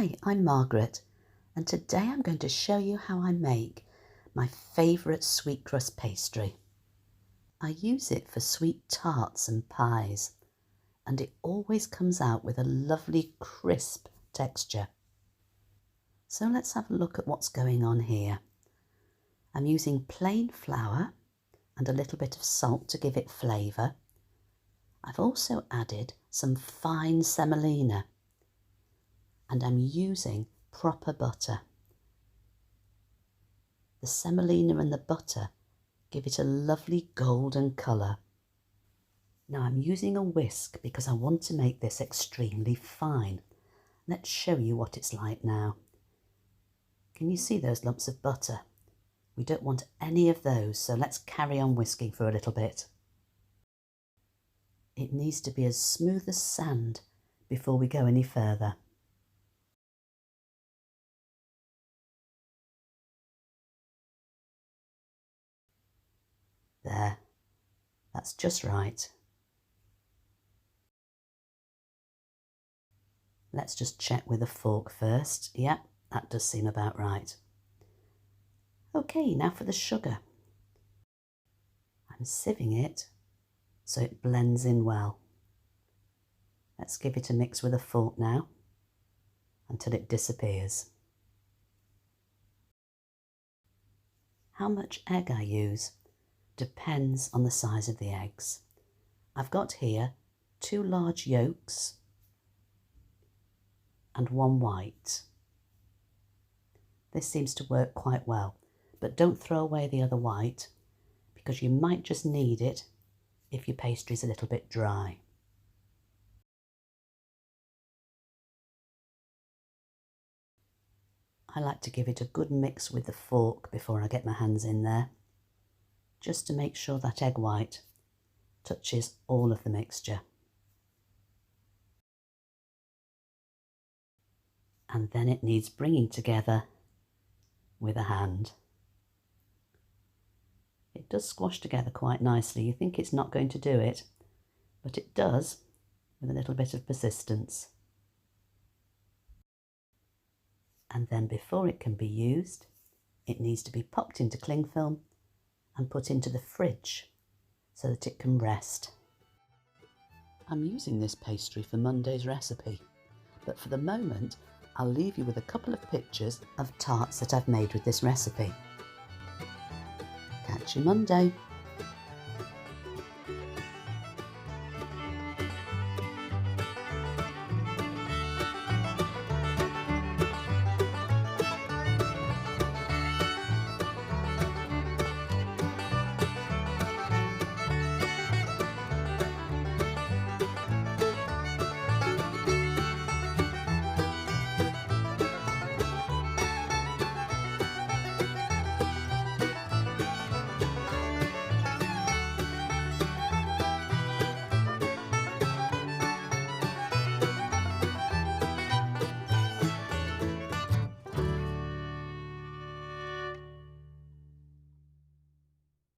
Hi, I'm Margaret, and today I'm going to show you how I make my favourite sweet crust pastry. I use it for sweet tarts and pies, and it always comes out with a lovely crisp texture. So let's have a look at what's going on here. I'm using plain flour and a little bit of salt to give it flavour. I've also added some fine semolina, and I'm using proper butter. The semolina and the butter give it a lovely golden colour. Now I'm using a whisk because I want to make this extremely fine. Let's show you what it's like now. Can you see those lumps of butter? We don't want any of those, so let's carry on whisking for a little bit. It needs to be as smooth as sand before we go any further. There, that's just right. Let's just check with a fork first. Yep, that does seem about right. Okay, now for the sugar. I'm sieving it so it blends in well. Let's give it a mix with a fork now until it disappears. How much egg I use depends on the size of the eggs. I've got here 2 large yolks and 1 white. This seems to work quite well, but don't throw away the other white because you might just need it if your pastry's a little bit dry. I like to give it a good mix with the fork before I get my hands in there, just to make sure that egg white touches all of the mixture. And then it needs bringing together with a hand. It does squash together quite nicely. You think it's not going to do it, but it does with a little bit of persistence. And then before it can be used, it needs to be popped into cling film and put into the fridge so that it can rest. I'm using this pastry for Monday's recipe, but for the moment I'll leave you with a couple of pictures of tarts that I've made with this recipe. Catch you Monday.